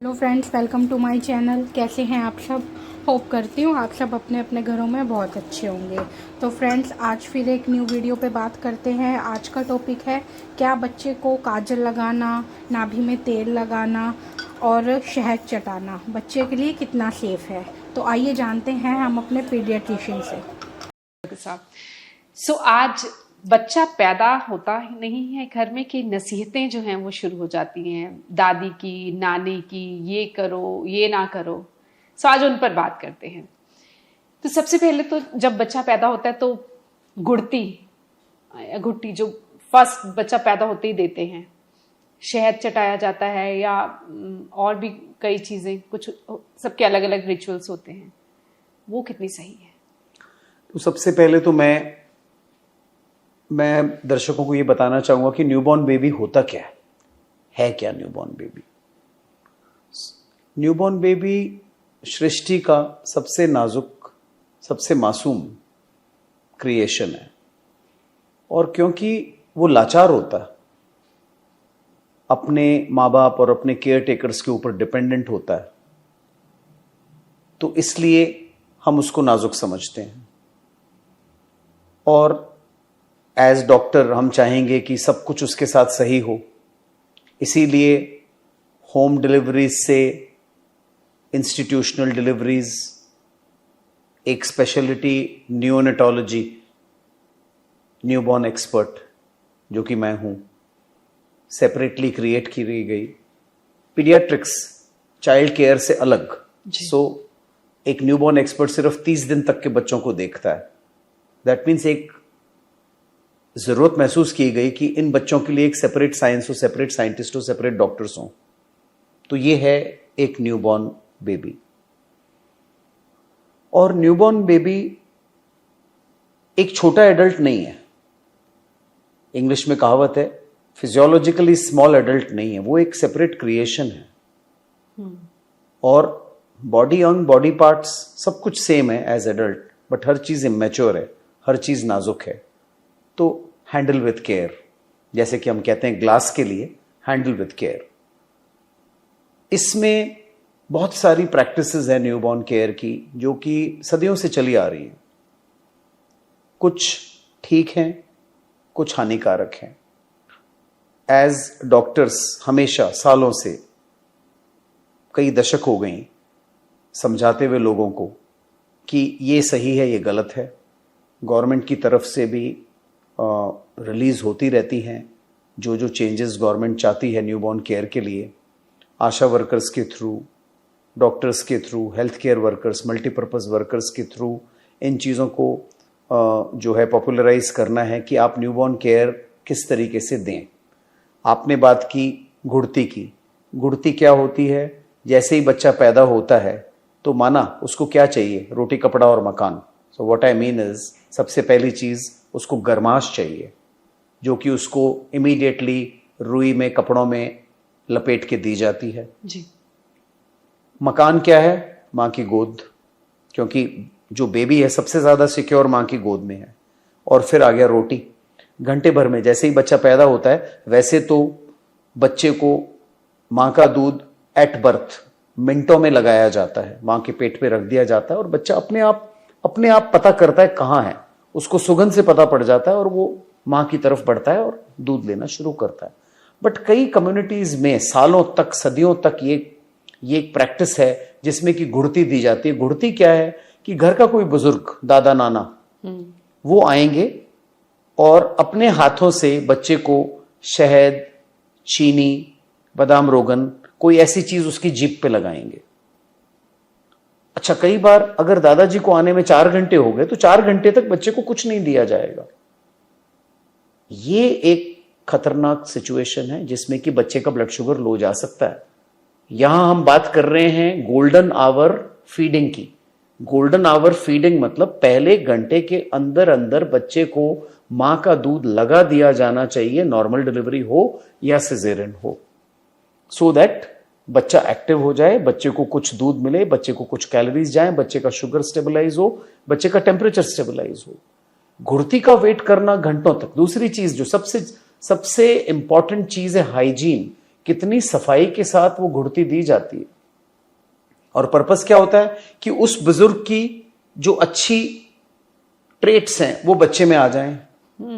Hello friends, welcome to my channel. कैसे हैं आप सब? होप करती हूँ आप सब अपने अपने घरों में बहुत अच्छे होंगे। तो फ्रेंड्स, आज फिर एक न्यू वीडियो पे बात करते हैं। आज का टॉपिक है क्या बच्चे को काजल लगाना, नाभि में तेल लगाना और शहद चटाना बच्चे के लिए कितना सेफ़ है। तो आइए जानते हैं हम अपने पीडियाट्रिशियन से। आज बच्चा पैदा होता ही नहीं है घर में कि नसीहतें जो हैं वो शुरू हो जाती हैं, दादी की, नानी की, ये करो, ये ना करो। आज उन पर बात करते हैं। तो सबसे पहले तो जब बच्चा पैदा होता है तो गुड़ती या घुट्टी जो फर्स्ट बच्चा पैदा होते ही देते हैं, शहद चटाया जाता है या और भी कई चीजें, कुछ सबके अलग अलग रिचुअल्स होते हैं, वो कितनी सही है? तो सबसे पहले तो मैं दर्शकों को ये बताना चाहूंगा कि न्यूबॉर्न बेबी होता क्या है क्या न्यूबॉर्न बेबी। न्यूबॉर्न बेबी सृष्टि का सबसे नाजुक, सबसे मासूम क्रिएशन है, और क्योंकि वो लाचार होता है, अपने माँ बाप और अपने केयर टेकर्स के ऊपर डिपेंडेंट होता है, तो इसलिए हम उसको नाजुक समझते हैं। और एज डॉक्टर हम चाहेंगे कि सब कुछ उसके साथ सही हो, इसीलिए होम डिलीवरीज से इंस्टीट्यूशनल डिलीवरीज, एक स्पेशलिटी न्यूनेटोलॉजी, न्यूबॉर्न एक्सपर्ट जो कि मैं हूं, सेपरेटली क्रिएट की गई। पीडियाट्रिक्स चाइल्ड केयर से अलग। एक न्यूबॉर्न एक्सपर्ट सिर्फ 30 दिन तक के बच्चों को देखता है। दैट मीन्स एक जरूरत महसूस की गई कि इन बच्चों के लिए एक सेपरेट साइंस हो, सेपरेट साइंटिस्ट हो, सेपरेट डॉक्टर्स हो। तो ये है एक न्यूबॉर्न बेबी। और न्यूबॉर्न बेबी एक छोटा एडल्ट नहीं है। इंग्लिश में कहावत है, फिजियोलॉजिकली स्मॉल एडल्ट नहीं है, वो एक सेपरेट क्रिएशन है। और बॉडी अंग, बॉडी पार्ट्स सब कुछ सेम है एज एडल्ट, बट हर चीज इमेच्योर है, हर चीज नाजुक है। तो हैंडल विथ केयर, जैसे कि हम कहते हैं ग्लास के लिए हैंडल विथ केयर। इसमें बहुत सारी प्रैक्टिसेस है न्यूबॉर्न केयर की जो कि सदियों से चली आ रही है। कुछ ठीक हैं, कुछ हानिकारक हैं। एज डॉक्टर्स हमेशा सालों से, कई दशक हो गई, समझाते हुए लोगों को कि ये सही है, ये गलत है। गवर्नमेंट की तरफ से भी रिलीज होती रहती हैं जो जो चेंजेस गवर्नमेंट चाहती है न्यूबॉर्न केयर के लिए। आशा वर्कर्स के थ्रू, डॉक्टर्स के through, health care workers, multipurpose workers के थ्रू इन चीज़ों को जो है पॉपुलराइज करना है कि आप न्यूबॉर्न केयर किस तरीके से दें। आपने बात की गुड़ती की। गुड़ती क्या होती है? जैसे ही बच्चा पैदा होता है तो माना उसको क्या चाहिए? रोटी, कपड़ा और मकान। So what I mean is, सबसे पहली चीज उसको गरमाश चाहिए, जो कि उसको इमीडिएटली रुई में, कपड़ों में लपेट के दी जाती है जी। मकान क्या है? मां की गोद, क्योंकि जो बेबी है सबसे ज्यादा सिक्योर मां की गोद में है। और फिर आ गया रोटी। घंटे भर में, जैसे ही बच्चा पैदा होता है, वैसे तो बच्चे को मां का दूध एट बर्थ मिनटों में लगाया जाता है, मां के पेट पे रख दिया जाता है, और बच्चा अपने आप पता करता है कहां है, उसको सुगंध से पता पड़ जाता है और वो मां की तरफ बढ़ता है और दूध लेना शुरू करता है। बट कई कम्युनिटीज में सालों तक, सदियों तक ये एक प्रैक्टिस है जिसमें कि गुड़ती दी जाती है। गुड़ती क्या है कि घर का कोई बुजुर्ग, दादा नाना, वो आएंगे और अपने हाथों से बच्चे को शहद, चीनी, बादाम रोगन, कोई ऐसी चीज उसकी जीभ पे लगाएंगे। अच्छा, कई बार अगर दादाजी को आने में 4 घंटे हो गए तो 4 घंटे तक बच्चे को कुछ नहीं दिया जाएगा। ये एक खतरनाक सिचुएशन है जिसमें कि बच्चे का ब्लड शुगर लो जा सकता है। यहां हम बात कर रहे हैं गोल्डन आवर फीडिंग की। गोल्डन आवर फीडिंग मतलब पहले घंटे के अंदर अंदर बच्चे को मां का दूध लगा दिया जाना चाहिए, नॉर्मल डिलीवरी हो या सिजेरियन हो, सो दैट बच्चा एक्टिव हो जाए, बच्चे को कुछ दूध मिले, बच्चे को कुछ कैलोरीज जाए, बच्चे का शुगर स्टेबलाइज हो, बच्चे का टेम्परेचर स्टेबलाइज हो। घुड़ती का वेट करना घंटों तक। दूसरी चीज जो सबसे इंपॉर्टेंट चीज है, हाइजीन, कितनी सफाई के साथ वो घुड़ती दी जाती है। और पर्पस क्या होता है कि उस बुजुर्ग की जो अच्छी ट्रेट्स हैं वो बच्चे में आ जाएं।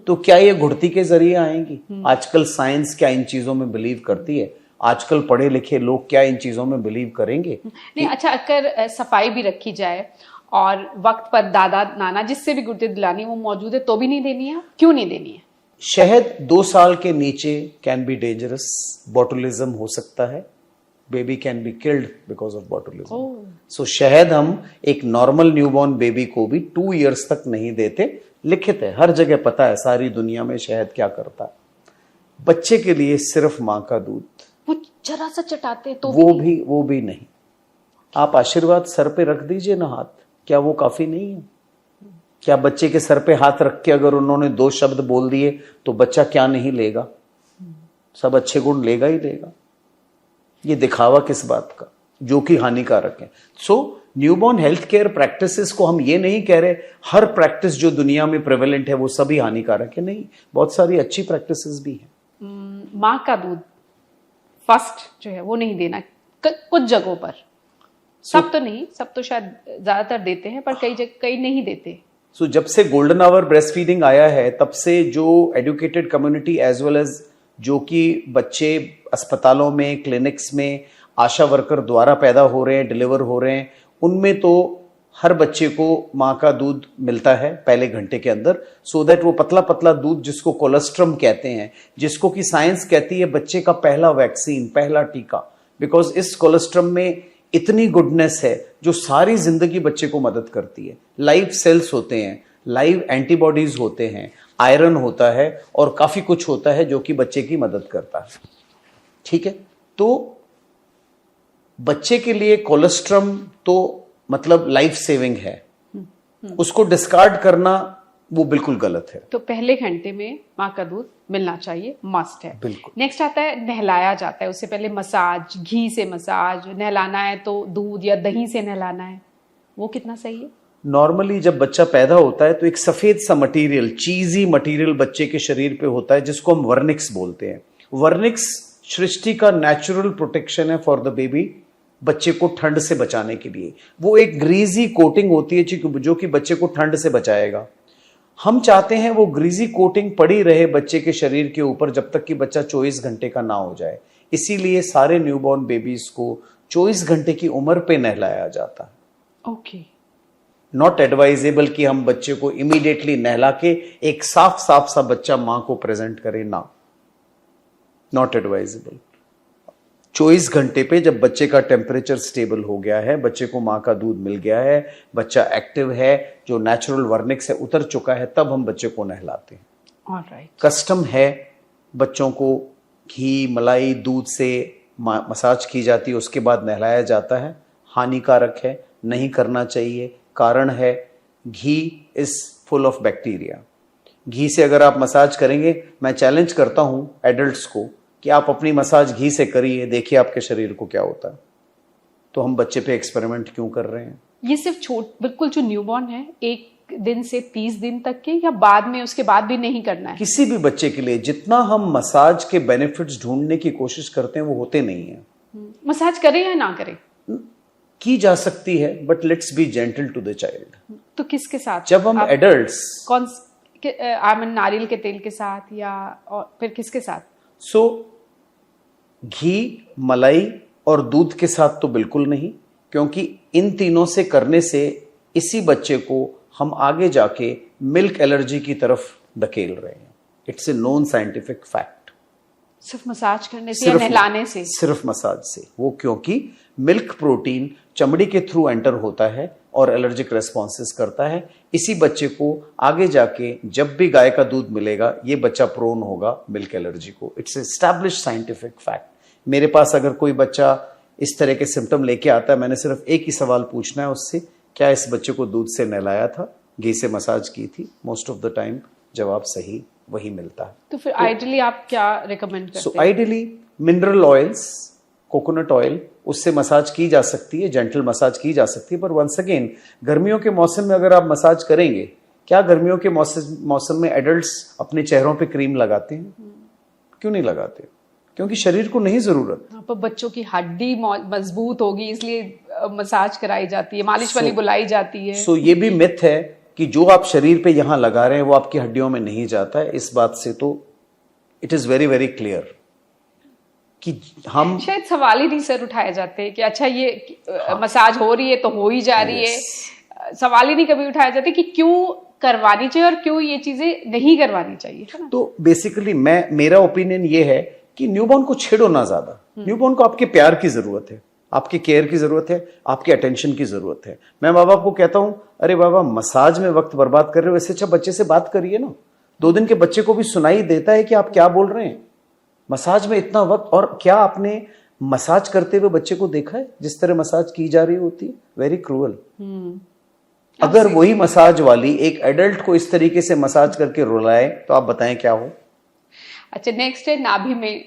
तो क्या ये घुड़ती के जरिए आएंगी? आजकल साइंस क्या इन चीजों में बिलीव करती है? आजकल पढ़े लिखे लोग क्या इन चीजों में बिलीव करेंगे? नहीं, अच्छा, अगर सफाई भी रखी जाए और वक्त पर दादा नाना जिससे भी गुर्दे दिलानी वो मौजूद है तो भी नहीं देनी है? क्यों नहीं देनी है? शहद 2 साल के नीचे कैन बी डेंजरस, बॉटुलिज्म हो सकता है, baby can be killed because of botulism. So शहद हम एक नॉर्मल न्यूबॉर्न बेबी को भी 2 इयर्स तक नहीं देते। लिखित है, हर जगह पता है सारी दुनिया में शहद क्या करता है। बच्चे के लिए सिर्फ मां का दूध, वो जरा सा चटाते तो वो भी नहीं। आप आशीर्वाद सर पे रख दीजिए ना हाथ, क्या वो काफी नहीं है? क्या बच्चे के सर पे हाथ रख के अगर उन्होंने 2 शब्द बोल दिए तो बच्चा क्या नहीं लेगा? सब अच्छे गुण लेगा ही लेगा। ये दिखावा किस बात का, जो कि हानिकारक है। सो न्यूबॉर्न हेल्थ केयर प्रैक्टिसेस को हम ये नहीं कह रहे हर प्रैक्टिस जो दुनिया में प्रेवलेंट है वो सभी हानिकारक है, नहीं, बहुत सारी अच्छी प्रैक्टिसेस भी हैं। माँ का दूध फर्स्ट जो है वो नहीं देना कुछ जगहों पर, सब तो नहीं, सब तो शायद ज्यादातर देते हैं पर कई नहीं देते। सो जब से गोल्डन आवर ब्रेस्ट फीडिंग आया है तब से जो educated community as well as जो कि बच्चे अस्पतालों में, क्लिनिक्स में आशा वर्कर द्वारा पैदा हो रहे हैं, डिलीवर हो रहे हैं, उनमें तो हर बच्चे को माँ का दूध मिलता है पहले घंटे के अंदर, सो दैट वो पतला पतला दूध जिसको कोलेस्ट्रम कहते हैं, जिसको कि साइंस कहती है बच्चे का पहला वैक्सीन, पहला टीका, बिकॉज इस कोलेस्ट्रम में इतनी गुडनेस है जो सारी जिंदगी बच्चे को मदद करती है। लाइव सेल्स होते हैं, लाइव एंटीबॉडीज होते हैं, आयरन होता है और काफी कुछ होता है जो कि बच्चे की मदद करता है। ठीक है, तो बच्चे के लिए कोलेस्ट्रम तो मतलब लाइफ सेविंग है, उसको डिस्कार्ड करना वो बिल्कुल गलत है। तो पहले घंटे में माँ का दूध मिलना चाहिए, मस्ट है। बिल्कुल। नेक्स्ट आता है नहलाया जाता है, उससे पहले मसाज, घी से मसाज, नहलाना है तो दूध या दही से नहलाना है, वो कितना सही है? नॉर्मली जब बच्चा पैदा होता है तो एक सफेद सा मटेरियल, चीजी मटेरियल बच्चे के शरीर पे होता है जिसको हम वर्निक्स बोलते हैं। वर्निक्स सृष्टि का नेचुरल प्रोटेक्शन है फॉर द बेबी, बच्चे को ठंड से बचाने के लिए। वो एक ग्रीजी कोटिंग होती है जो कि बच्चे को ठंड से बचाएगा। हम चाहते हैं वो ग्रीजी कोटिंग पड़ी रहे बच्चे के शरीर के ऊपर जब तक कि बच्चा 24 घंटे का ना हो जाए। इसीलिए सारे न्यूबॉर्न बेबीज को 24 घंटे की उम्र पे नहलाया जाता है। ओके। नॉट एडवाइजेबल कि हम बच्चे को इमीडिएटली नहला के एक साफ साफ सा बच्चा मां को प्रेजेंट करें, ना, नॉट एडवाइजेबल। 24 घंटे पे जब बच्चे का टेम्परेचर स्टेबल हो गया है, बच्चे को मां का दूध मिल गया है, बच्चा एक्टिव है, जो नेचुरल वर्निक्स है उतर चुका है, तब हम बच्चे को नहलाते हैं। ऑलराइट। कस्टम है बच्चों को घी, मलाई, दूध से मसाज की जाती है, उसके बाद नहलाया जाता है। हानिकारक है, नहीं करना चाहिए। कारण है घी इज फुल ऑफ बैक्टीरिया। घी से अगर आप मसाज करेंगे, मैं चैलेंज करता हूं एडल्ट्स को कि आप अपनी मसाज घी से करिए, देखिए आपके शरीर को क्या होता है। तो हम बच्चे पे एक्सपेरिमेंट क्यों कर रहे हैं? ये सिर्फ बिल्कुल जो न्यूबॉर्न है 1 दिन से 30 दिन तक के, या बाद में उसके बाद भी नहीं करना है? किसी भी बच्चे के लिए जितना हम मसाज के बेनिफिट्स ढूंढने की कोशिश करते हैं वो होते नहीं है। मसाज करें या ना करें? की जा सकती है, but let's be gentle to the child. तो किसके साथ? जब हम एडल्ट्स, कौन नारियल के तेल के साथ या और फिर किसके साथ? सो घी, मलाई और दूध के साथ तो बिल्कुल नहीं, क्योंकि इन तीनों से करने से इसी बच्चे को हम आगे जाके मिल्क एलर्जी की तरफ धकेल रहे हैं। It's a known scientific fact. सिर्फ मसाज करने से या नहलाने से? सिर्फ मसाज से। वो क्योंकि मिल्क प्रोटीन चमड़ी के थ्रू एंटर होता है और एलर्जिक रेस्पॉन्सेस करता है। इसी बच्चे को आगे जाके जब भी गाय का दूध मिलेगा ये बच्चा प्रोन होगा मिल्क एलर्जी को। It's established scientific fact. मेरे पास अगर कोई बच्चा इस तरह के सिम्टम लेके आता है, मैंने सिर्फ एक ही सवाल पूछना है उससे, क्या इस बच्चे को दूध से नहलाया था, घी से मसाज की थी? मोस्ट ऑफ द टाइम जवाब सही वही मिलता है। तो फिर आइडियली आप क्या रिकमेंड करते हैं? So ideally mineral oils, coconut oil, उससे मसाज की जा सकती है, जेंटल मसाज की जा सकती है। पर वंस अगेन, गर्मियों के मौसम में अगर आप मसाज करेंगे, क्या गर्मियों के मौसम में एडल्ट्स अपने चेहरों पे क्रीम लगाते हैं? क्यों नहीं लगाते? क्योंकि शरीर को नहीं जरूरत। पर बच्चों की हड्डी मजबूत होगी इसलिए मसाज कराई जाती है, मालिश वाली बुलाई जाती है। सो ये भी मिथ है कि जो आप शरीर पे यहां लगा रहे हैं वो आपकी हड्डियों में नहीं जाता है। इस बात से तो it is very very clear कि हम शायद सवाल ही नहीं सर उठाए जाते कि अच्छा ये मसाज हो रही है तो हो ही जा रही है। सवाल ही नहीं कभी उठाए जाते कि क्यों करवानी चाहिए और क्यों ये चीजें नहीं करवानी चाहिए, है ना? तो बेसिकली मेरा ओपिनियन ये है कि न्यूबॉर्न को छेड़ो ना ज्यादा। न्यूबॉर्न को आपके प्यार की जरूरत है, आपके केयर की जरूरत है, आपके अटेंशन की जरूरत है। मैं माँ बाप को कहता हूं, अरे बाबा मसाज में वक्त बर्बाद कर रहे हो, इससे अच्छा बच्चे से बात करिए ना। 2 दिन के बच्चे को भी सुनाई देता है कि आप क्या बोल रहे हैं। मसाज में इतना वक्त, और क्या आपने मसाज करते हुए बच्चे को देखा है जिस तरह मसाज की जा रही होती है? Very cruel. अगर वही मसाज वाली एक एडल्ट को इस तरीके से मसाज करके रुलाए तो आप बताएं क्या हो। अच्छा, नेक्स्ट है नाभि में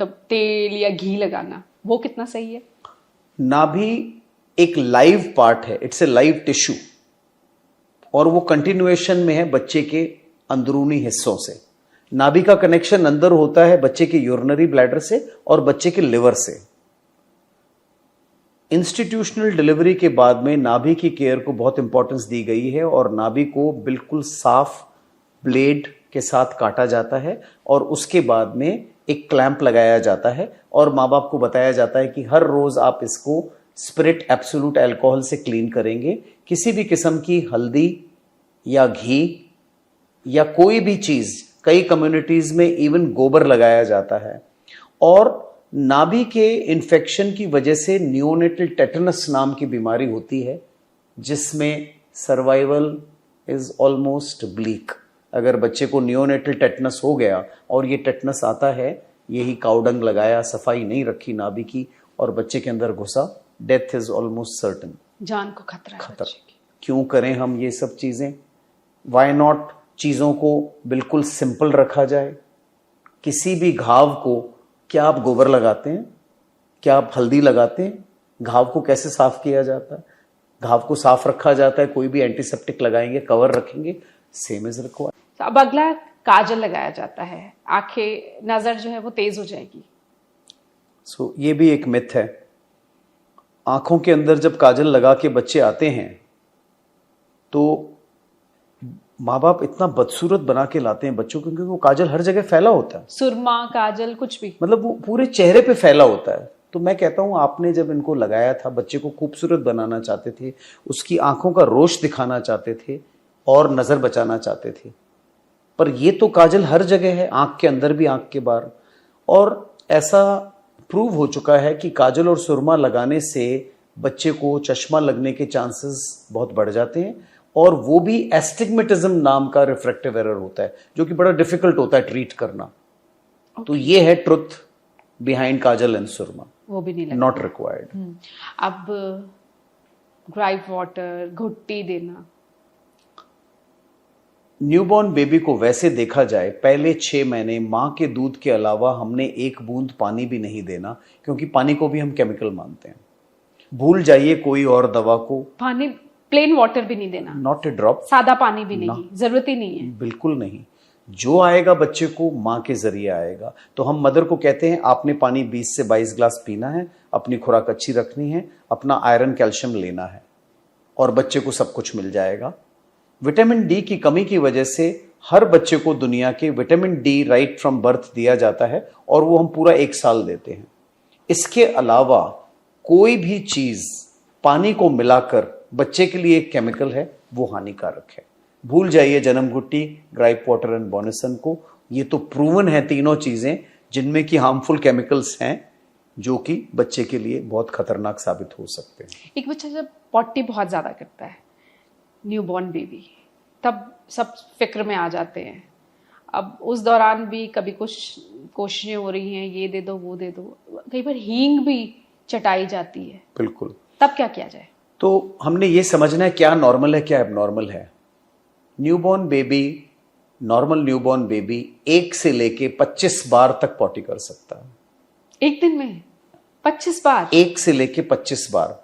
तेल या घी लगाना, वो कितना सही है? नाभि एक लाइव पार्ट है, इट्स ए लाइव टिश्यू, और वो कंटिन्यूएशन में है बच्चे के अंदरूनी हिस्सों से। नाभि का कनेक्शन अंदर होता है बच्चे के यूरिनरी ब्लैडर से और बच्चे के लिवर से। इंस्टीट्यूशनल डिलीवरी के बाद में नाभि की केयर को बहुत इंपॉर्टेंस दी गई है और नाभि को बिल्कुल साफ ब्लेड के साथ काटा जाता है और उसके बाद में एक क्लैंप लगाया जाता है और माँ बाप को बताया जाता है कि हर रोज आप इसको स्पिरिट एब्सोल्यूट अल्कोहल से क्लीन करेंगे। किसी भी किस्म की हल्दी या घी या कोई भी चीज, कई कम्युनिटीज में इवन गोबर लगाया जाता है। और नाभि के इन्फेक्शन की वजह से नियोनेटल टेटनस नाम की बीमारी होती है जिसमें सर्वाइवल इज ऑलमोस्ट ब्लीक। अगर बच्चे को नियोनेटल टेटनस हो गया और ये टेटनस आता है, यही काउडंग लगाया, सफाई नहीं रखी नाभि की और बच्चे के अंदर घुसा, डेथ इज ऑलमोस्ट सर्टन। जान को खतरा है बच्चे की। क्यों करें हम ये सब चीजें? वाई नॉट चीजों को बिल्कुल सिंपल रखा जाए। किसी भी घाव को क्या आप गोबर लगाते हैं? क्या आप हल्दी लगाते हैं? घाव को कैसे साफ किया जाता है? घाव को साफ रखा जाता है, कोई भी एंटीसेप्टिक लगाएंगे, कवर रखेंगे, सेम इज रिक्वायर्ड। तो अब अगला काजल लगाया जाता है, आंखें, नजर जो है वो तेज हो जाएगी। सो ये भी एक मिथ है। आंखों के अंदर जब काजल लगा के बच्चे आते हैं तो माँ बाप इतना बदसूरत बना के लाते हैं बच्चों को, क्योंकि वो काजल हर जगह फैला होता है। सुरमा, काजल, कुछ भी, मतलब वो पूरे चेहरे पे फैला होता है। तो मैं कहता हूं, आपने जब इनको लगाया था, बच्चे को खूबसूरत बनाना चाहते थे, उसकी आंखों का रोश दिखाना चाहते थे और नजर बचाना चाहते थे, पर ये तो काजल हर जगह है, आंख के अंदर भी, आंख के बाहर। और ऐसा प्रूव हो चुका है कि काजल और सुरमा लगाने से बच्चे को चश्मा लगने के चांसेस बहुत बढ़ जाते हैं, और वो भी एस्टिग्मेटिज्म नाम का रिफ्रैक्टिव एरर होता है जो कि बड़ा डिफिकल्ट होता है ट्रीट करना। तो ये है ट्रुथ बिहाइंड काजल एंड सुरमा। वो भी नहीं लगता, नॉट रिक्वायर्ड। अब ग्राइप वाटर, घुट्टी देना। न्यूबॉर्न बेबी को वैसे देखा जाए पहले 6 महीने मां के दूध के अलावा हमने एक बूंद पानी भी नहीं देना, क्योंकि पानी को भी हम केमिकल मानते हैं। भूल जाइए कोई और दवा को। पानी, प्लेन वाटर भी नहीं देना, नॉट ए ड्रॉप, सादा पानी भी नहीं, जरूरत ही नहीं है। बिल्कुल नहीं। जो आएगा बच्चे को मां के जरिए आएगा। तो हम मदर को कहते हैं आपने पानी 20 से 22 ग्लास पीना है, अपनी खुराक अच्छी रखनी है, अपना आयरन कैल्शियम लेना है, और बच्चे को सब कुछ मिल जाएगा। विटामिन डी की कमी की वजह से हर बच्चे को दुनिया के vitamin D right from birth दिया जाता है और वो हम पूरा 1 साल देते हैं। इसके अलावा कोई भी चीज पानी को मिलाकर बच्चे के लिए एक केमिकल है, वो हानिकारक है। भूल जाइए जन्म घुट्टी, ग्राइप वाटर एंड बोनसन को। ये तो प्रूवन है तीनों चीजें जिनमें कि हार्मफुल केमिकल्स हैं जो कि बच्चे के लिए बहुत खतरनाक साबित हो सकते हैं। एक बच्चा जब पॉटी बहुत ज्यादा करता है, न्यूबॉर्न बेबी, तब सब फिक्र में आ जाते हैं। अब उस दौरान भी कभी कुछ कोशिशें हो रही हैं, ये दे दो, वो दे दो, कई बार हींग भी चटाई जाती है। बिल्कुल। तब क्या किया जाए? तो हमने ये समझना है क्या नॉर्मल है, क्या एबनॉर्मल है। Newborn baby, normal newborn baby 1 से लेके 25 बार तक पॉटी कर सकता है एक दिन में। 25 बार? 1 से लेके 25 बार।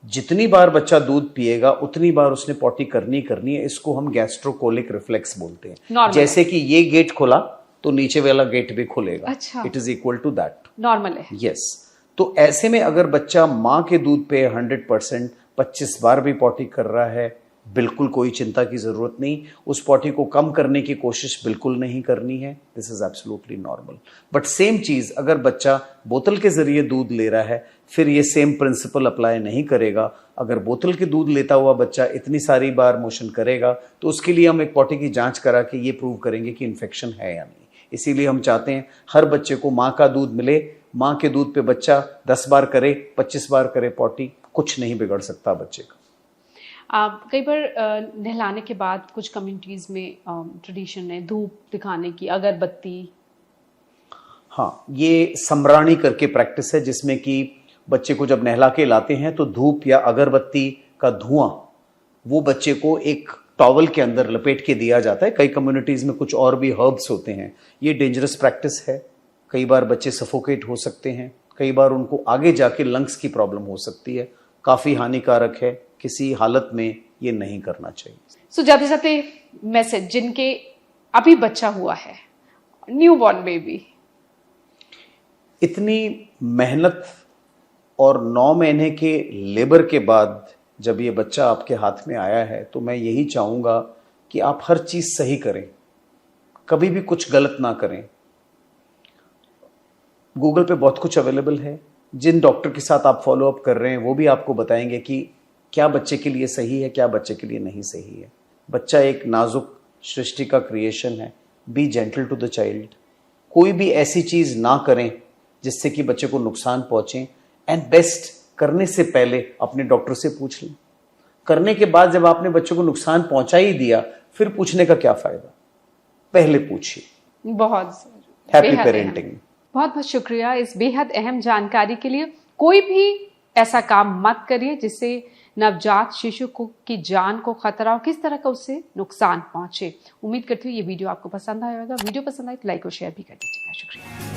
जितनी बार बच्चा दूध पिएगा उतनी बार उसने पॉटी करनी है। इसको हम गैस्ट्रोकोलिक रिफ्लेक्स बोलते हैं। जैसे कि ये गेट खुला तो नीचे वाला गेट भी खुलेगा। अच्छा। It is equal to that, normal है। यस। तो ऐसे में अगर बच्चा माँ के दूध पे 100% 25 बार भी पॉटी कर रहा है, बिल्कुल कोई चिंता की जरूरत नहीं। उस पॉटी को कम करने की कोशिश बिल्कुल नहीं करनी है। This is absolutely normal. But same चीज अगर बच्चा बोतल के जरिए दूध ले रहा है, फिर ये सेम प्रिंसिपल अप्लाई नहीं करेगा। अगर बोतल के दूध लेता हुआ बच्चा इतनी सारी बार मोशन करेगा तो उसके लिए हम एक पॉटी की जांच करा के ये प्रूव करेंगे कि इन्फेक्शन है या नहीं। इसीलिए हम चाहते हैं हर बच्चे को माँ का दूध मिले। माँ के दूध पे बच्चा 10 बार करे, 25 बार करे पॉटी, कुछ नहीं बिगड़ सकता बच्चे का। कई बार नहलाने के बाद कुछ कम्युनिटीज में ट्रेडिशन है धूप दिखाने की, अगरबत्ती। हाँ, ये सम्राणी करके प्रैक्टिस है जिसमें कि बच्चे को जब नहला के लाते हैं तो धूप या अगरबत्ती का धुआं वो बच्चे को एक टॉवल के अंदर लपेट के दिया जाता है। कई कम्युनिटीज में कुछ और भी हर्ब्स होते हैं। ये डेंजरस प्रैक्टिस है। कई बार बच्चे सफोकेट हो सकते हैं, कई बार उनको आगे जाके लंग्स की प्रॉब्लम हो सकती है। काफी हानिकारक है, किसी हालत में ये नहीं करना चाहिए। सो जाते जाते मैसेज जिनके अभी बच्चा हुआ है, न्यू बॉर्न बेबी, इतनी मेहनत और 9 महीने के लेबर के बाद जब ये बच्चा आपके हाथ में आया है तो मैं यही चाहूंगा कि आप हर चीज सही करें, कभी भी कुछ गलत ना करें। गूगल पे बहुत कुछ अवेलेबल है। जिन डॉक्टर के साथ आप फॉलो अप कर रहे हैं वो भी आपको बताएंगे कि क्या बच्चे के लिए सही है, क्या बच्चे के लिए नहीं सही है। बच्चा एक नाजुक सृष्टि का क्रिएशन है। Be gentle to the child. कोई भी ऐसी चीज ना करें जिससे कि बच्चे को नुकसान पहुंचे। एंड बेस्ट, करने से पहले अपने डॉक्टर से पूछ लें। करने के बाद जब आपने बच्चों को नुकसान पहुंचा ही दिया, फिर पूछने का क्या फायदा। पहले पूछिए। बहुत हैप्पी पेरेंटिंग। बहुत बहुत शुक्रिया इस बेहद अहम जानकारी के लिए। कोई भी ऐसा काम मत करिए जिससे नवजात शिशु को की जान को खतरा हो, किस तरह का उससे नुकसान पहुंचे। उम्मीद करती हूँ ये वीडियो आपको पसंद आया होगा। वीडियो पसंद आए तो लाइक और शेयर भी कर दीजिएगा। शुक्रिया।